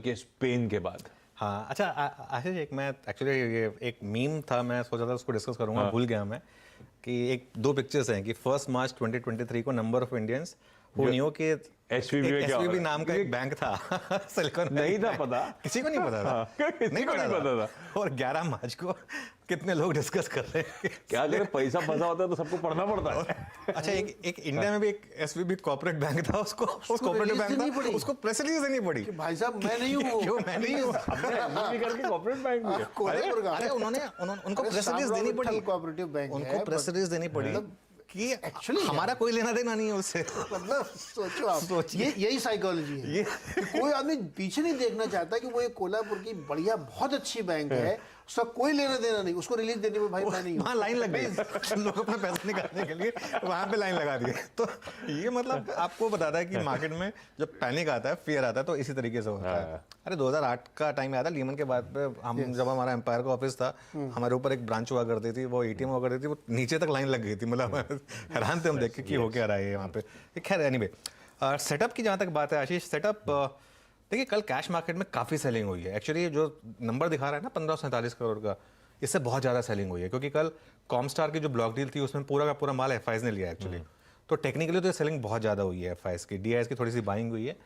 के इस पेन के बाद। हाँ अच्छा आशीष, एक मैं एक्चुअली ये एक मीम था, मैं सोचा था उसको डिस्कस करूंगा, हाँ। भूल गया मैं, कि एक दो पिक्चर्स हैं कि 1 मार्च 2023 को number of Indians who knew कि SVB में क्या हो एसवीबी रहा है? नाम का एक बैंक था सिलिकॉन नहीं था पता, किसी को नहीं पता था। हाँ, किसी को नहीं पता था। और 11 मार्च को कितने लोग डिस्कस कर रहे हैं क्या करें, पैसा फंसा होता है तो सबको पढ़ना पड़ता है। अच्छा एक इंडिया में भी एक एसवीबी कॉर्पोरेट बैंक था, उसको कॉर्पोरेट बैंक था, उसको प्रेस रिलीज देनी पड़ी कि भाई साहब मैं नहीं हूँ, क्यों मैं नहीं हूँ SVB करके कॉर्पोरेट बैंक भी है। अरे उनको प्रेस रिलीज देनी पड़ी, कोऑपरेटिव बैंक है, उनको प्रेस रिलीज देनी पड़ी कि एक्चुअली हमारा कोई लेना देना नहीं है उससे। मतलब सोचो आप, ये यही साइकोलॉजी है कि कोई आदमी पीछे नहीं देखना चाहता कि वो एक कोल्हापुर की बढ़िया बहुत अच्छी बैंक है, उसका कोई लेना देना नहीं, उसको रिलीज देने में भाई मैं नहीं हूँ। वहाँ लाइन लग गई लोग अपना पैसा निकालने के लिए, वहाँ पे लाइन लगा दिए। तो ये मतलब आपको बताता है कि मार्केट में जब पैनिक आता है, फियर आता है, तो इसी तरीके से होता है। अरे 2008 का टाइम याद है, लीमन के बाद पे हम जब हमारा एम्पायर का ऑफिस था, हमारे ऊपर एक ब्रांच हुआ करती थी, वो ATM हुआ करती थी, वो नीचे तक लाइन लग गई थी, मतलब हैरान थे हम देख के कि हो क्या रहा है वहाँ पे। खैर एनीवे, सेटअप की जहाँ तक बात है आशीष, सेटअप देखिए कल कैश मार्केट में काफ़ी सेलिंग हुई है। एक्चुअली जो नंबर दिखा रहा है ना 1547 करोड़ का, इससे बहुत ज़्यादा सेलिंग हुई है, क्योंकि कल कॉमस्टार की जो ब्लॉक डील थी उसमें पूरा का पूरा माल एफआईज ने लिया एक्चुअली। तो टेक्निकली तो सेलिंग बहुत ज़्यादा हुई है एफआईज की, डीआईएस की थोड़ी सी बाइंग हुई है।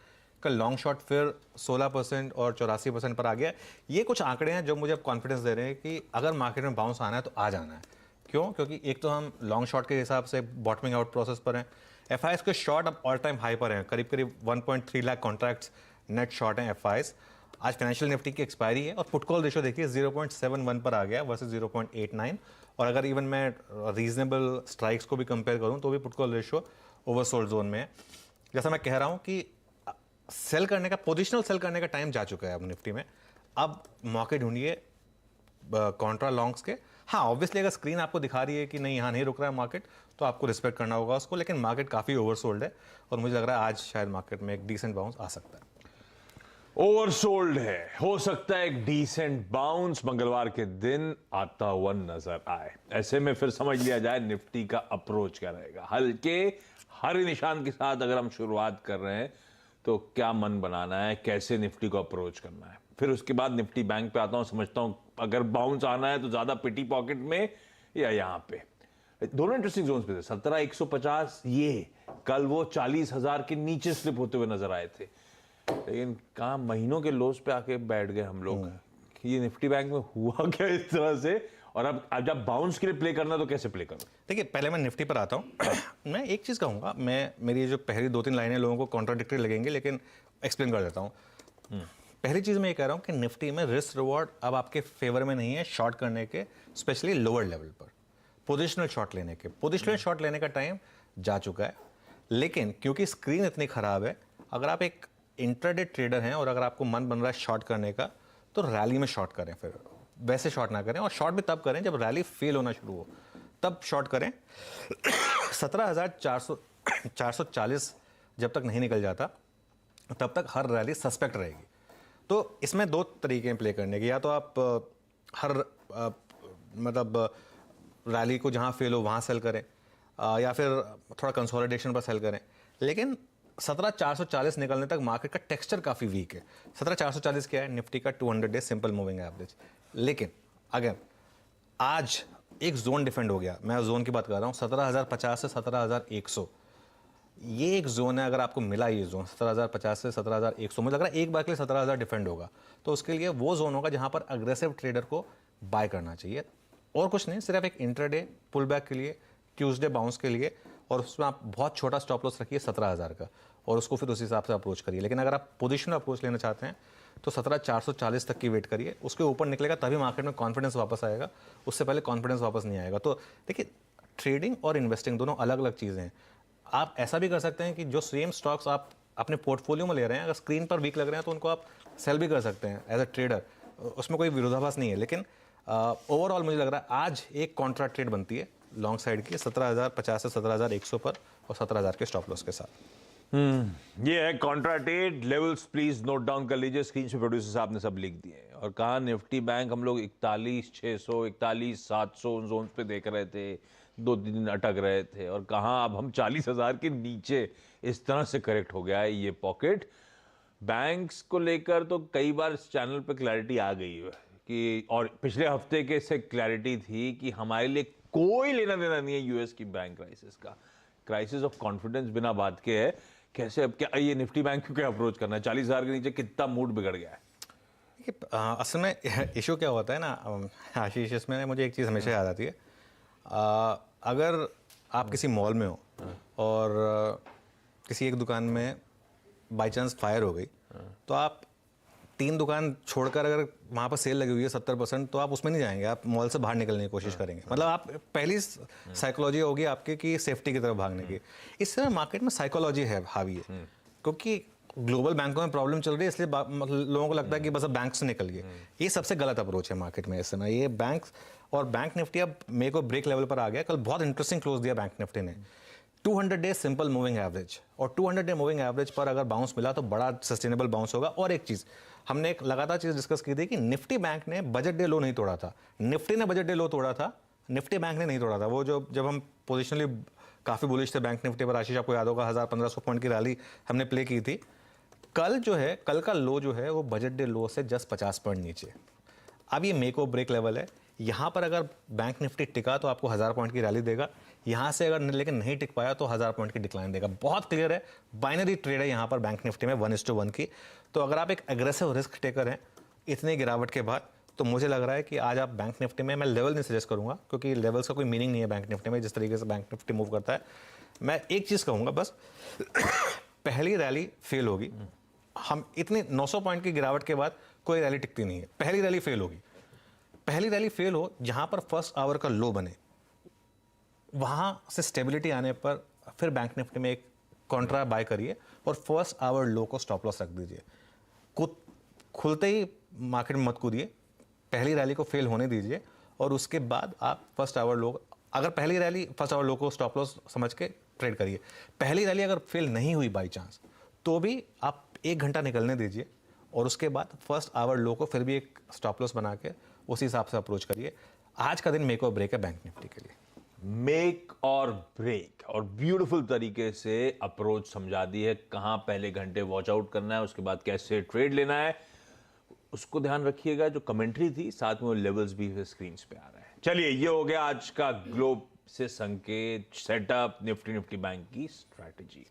कल लॉन्ग शॉट फिर 16% और 84% पर आ गया। ये कुछ आंकड़े हैं जो मुझे अब कॉन्फिडेंस दे रहे हैं कि अगर मार्केट में बाउंस आना है तो आ जाना है। क्यों? क्योंकि एक तो हम लॉन्ग शॉट के हिसाब से बॉटमिंग आउट प्रोसेस पर हैं, एफआईज के शॉर्ट अब ऑल टाइम हाई पर हैं, करीब करीब 1.3 लाख कॉन्ट्रैक्ट्स नेट शॉर्ट हैं एफआईज। आज फाइनेंशियल निफ्टी की एक्सपायरी है और पुट कॉल रेशो देखिए 0.71 पर आ गया वर्सेस 0.89। और अगर इवन मैं रीजनेबल स्ट्राइक्स को भी कंपेयर करूं तो भी put call ratio oversold zone में है। जैसा मैं कह रहा हूं कि सेल करने का, पोजिशनल सेल करने का टाइम जा चुका है अब निफ्टी में। अब मौके ढूंढिए कॉन्ट्रा लॉन्ग्स के। हाँ ऑब्वियसली अगर स्क्रीन आपको दिखा रही है कि नहीं यहाँ नहीं रुक रहा है मार्केट, तो आपको रिस्पेक्ट करना होगा उसको, लेकिन मार्केट काफ़ी ओवरसोल्ड है और मुझे लग रहा है आज शायद मार्केट में एक डिसेंट बाउंस आ सकता है। ओवरसोल्ड है, हो सकता है एक डिसेंट बाउंस मंगलवार के दिन आता हुआ नजर आए। ऐसे में फिर समझ लिया जाए निफ्टी का अप्रोच क्या रहेगा। हल्के हरे निशान के साथ अगर हम शुरुआत कर रहे हैं तो क्या मन बनाना है, कैसे निफ्टी को अप्रोच करना है। फिर उसके बाद निफ्टी बैंक पे आता हूं, समझता हूं अगर बाउंस आना है तो ज्यादा पिटी पॉकेट में या यहां पे। दोनों इंटरेस्टिंग जोन्स पे थे। 17,150 ये कल वो 40,000 के नीचे स्लिप होते हुए नजर आए थे, लेकिन कहाँ महीनों के लोस पे आके बैठ गए हम लोग कि ये निफ्टी बैंक में हुआ क्या इस तरह से। और अब जब बाउंस के लिए प्ले करना तो कैसे प्ले करूं। देखिए पहले मैं निफ्टी पर आता हूं मैं एक चीज़ कहूंगा, मैं मेरी जो पहली 2-3 लाइनें लोगों को कॉन्ट्राडिक्टरी लगेंगे, लेकिन एक्सप्लेन कर देता हूं। पहली चीज़ मैं ये कह रहा हूं कि निफ्टी में रिस्क रिवॉर्ड अब आपके फेवर में नहीं है शॉर्ट करने के, स्पेशली लोअर लेवल पर पोजिशनल शॉट लेने के। पोजिशनल शॉट लेने का टाइम जा चुका है, लेकिन क्योंकि स्क्रीन इतनी ख़राब है, अगर आप एक इंट्राडे ट्रेडर हैं और अगर आपको मन बन रहा है शॉर्ट करने का, तो रैली में शॉर्ट करें, फिर वैसे शॉर्ट ना करें। और शॉर्ट भी तब करें जब रैली फेल होना शुरू हो, तब शॉर्ट करें। 17,440 जब तक नहीं निकल जाता तब तक हर रैली सस्पेक्ट रहेगी। तो इसमें दो तरीके प्ले करने के, या तो आप हर मतलब रैली को जहाँ फेल हो वहाँ सेल करें, या फिर थोड़ा कंसोलिडेशन पर सेल करें। लेकिन 17,440 निकलने तक मार्केट का टेक्सचर काफ़ी वीक है। 17,440 क्या है? निफ्टी का 200 डे सिंपल मूविंग एवरेज। लेकिन अगर आज एक जोन डिफेंड हो गया, मैं जोन की बात कर रहा हूँ, 17,050 से 17,100, ये एक जोन है। अगर आपको मिला ये जोन 17,050 से 17,100, मुझे लग रहा है एक बार के लिए 17,000 डिफेंड होगा, तो उसके लिए वो जोन होगा जहाँ पर अग्रेसिव ट्रेडर को बाय करना चाहिए। और कुछ नहीं, सिर्फ एक इंट्राडे पुल बैक के लिए, ट्यूसडे बाउंस के लिए, और उसमें आप बहुत छोटा स्टॉप लॉस रखिए 17,000 का, और उसको फिर उस हिसाब से अप्रोच करिए। लेकिन अगर आप पोजिशनल अप्रोच लेना चाहते हैं तो 17,440 तक की वेट करिए, उसके ऊपर निकलेगा तभी मार्केट में कॉन्फिडेंस वापस आएगा, उससे पहले कॉन्फिडेंस वापस नहीं आएगा। तो देखिए ट्रेडिंग और इन्वेस्टिंग दोनों अलग अलग चीज़ें हैं। आप ऐसा भी कर सकते हैं कि जो सेम स्टॉक्स आप अपने पोर्टफोलियो में ले रहे हैं, अगर स्क्रीन पर वीक लग रहे हैं तो उनको आप सेल भी कर सकते हैं एज अ ट्रेडर, उसमें कोई विरोधाभास नहीं है। लेकिन ओवरऑल मुझे लग रहा है आज एक कॉन्ट्रा ट्रेड बनती है लॉन्ग साइड की 17,050 से 17,100 पर और 17,000 के स्टॉप लॉस के साथ। ये है Contra trade levels, please note down कर लीजिए। स्क्रीन पे प्रोड्यूसर साहब ने सब लिख दिए। और कहा निफ्टी बैंक हम लोग 41,600 41,700 उन जोन्स पे देख रहे थे, 2-3 दिन अटक रहे थे, और कहा अब हम 40,000 के नीचे इस तरह से करेक्ट हो गया है ये पॉकेट। बैंक्स को लेकर तो कई बार इस चैनल पे क्लैरिटी आ गई है कि, और पिछले हफ्ते के से क्लैरिटी थी कि हमारे लिए कोई लेना देना नहीं है यूएस की बैंक क्राइसिस का। क्राइसिस ऑफ कॉन्फिडेंस बिना बात के है। कैसे अब क्या ये निफ्टी बैंक को क्या अप्रोच करना है? 40,000 के नीचे कितना मूड बिगड़ गया है? असल में इशू क्या होता है ना आशीष, इसमें मुझे एक चीज़ हमेशा याद आती है। अगर आप किसी मॉल में हो और किसी एक दुकान में बाई चांस फायर हो गई, तो आप 3 दुकान छोड़कर अगर वहाँ पर सेल लगी हुई है 70%, तो आप उसमें नहीं जाएंगे, आप मॉल से बाहर निकलने की कोशिश करेंगे। मतलब आप पहली साइकोलॉजी होगी आपकी कि सेफ्टी की तरफ भागने की। इस समय मार्केट में साइकोलॉजी है हावी है, क्योंकि ग्लोबल बैंकों में प्रॉब्लम चल रही है, इसलिए लोगों को लगता है कि बस अब बैंक से निकल गए। ये सबसे गलत अप्रोच है मार्केट में इस समय। ये बैंक्स और बैंक निफ्टी अब मेक और ब्रेक लेवल पर आ गया। कल बहुत इंटरेस्टिंग क्लोज दिया बैंक निफ्टी ने, 200 डे सिंपल मूविंग एवरेज, और 200 डे मूविंग एवरेज पर अगर बाउंस मिला तो बड़ा सस्टेनेबल बाउंस होगा। और एक चीज़ हमने एक लगातार चीज़ डिस्कस की थी कि निफ्टी बैंक ने बजट डे लो नहीं तोड़ा था, निफ्टी ने बजट डे लो तोड़ा था, निफ्टी बैंक ने नहीं तोड़ा था। वो जो जब हम पोजिशनली काफ़ी बुलिश थे बैंक निफ्टी पर, आशीष आपको याद होगा 1000-1500 पॉइंट की रैली हमने प्ले की थी। कल जो है, कल का लो जो है वो बजट डे लो से जस्ट 50 पॉइंट नीचे। अब ये मेक और ब्रेक लेवल है। यहाँ पर अगर बैंक निफ्टी टिका तो आपको 1000 पॉइंट की रैली देगा, यहाँ से अगर लेकिन नहीं टिक पाया तो 1000 पॉइंट की डिक्लाइन देगा। बहुत क्लियर है, बाइनरी ट्रेड है यहाँ पर बैंक निफ्टी में 1:1 की। तो अगर आप एक एग्रेसिव रिस्क टेकर हैं इतनी गिरावट के बाद, तो मुझे लग रहा है कि आज आप बैंक निफ्टी में, मैं लेवल नहीं सजेस्ट करूँगा क्योंकि लेवल्स का कोई मीनिंग नहीं है बैंक निफ्टी में, जिस तरीके से बैंक निफ्टी मूव करता है। मैं एक चीज़ कहूँगा बस, पहली रैली फेल होगी। हम इतनी 900 पॉइंट की गिरावट के बाद कोई रैली टिकती नहीं है, पहली रैली फेल होगी। पहली रैली फेल हो जहां पर फर्स्ट आवर का लो बने, वहां से स्टेबिलिटी आने पर फिर बैंक निफ्टी में एक कॉन्ट्रा बाय करिए और फर्स्ट आवर लो को स्टॉप लॉस रख दीजिए। खुलते ही मार्केट में मत कूदिए, पहली रैली को फेल होने दीजिए और उसके बाद आप फर्स्ट आवर लो, अगर पहली रैली फर्स्ट आवर लो को स्टॉप लॉस समझ के ट्रेड करिए। पहली रैली अगर फेल नहीं हुई बाई चांस, तो भी आप 1 घंटा निकलने दीजिए और उसके बाद फर्स्ट आवर लो को फिर भी एक स्टॉप लॉस बना के उसी हिसाब से अप्रोच करिए। आज का दिन मेक और ब्रेक है बैंक निफ्टी के लिए। मेक और ब्रेक, और ब्यूटीफुल तरीके से अप्रोच समझा दी है। कहां पहले घंटे वॉच आउट करना है, उसके बाद कैसे ट्रेड लेना है, उसको ध्यान रखिएगा। जो कमेंट्री थी साथ में वो लेवल्स भी स्क्रीन पे आ रहे हैं। चलिए, ये हो गया आज का ग्लोब से संकेत, सेटअप, निफ्टी बैंक की स्ट्रैटेजी।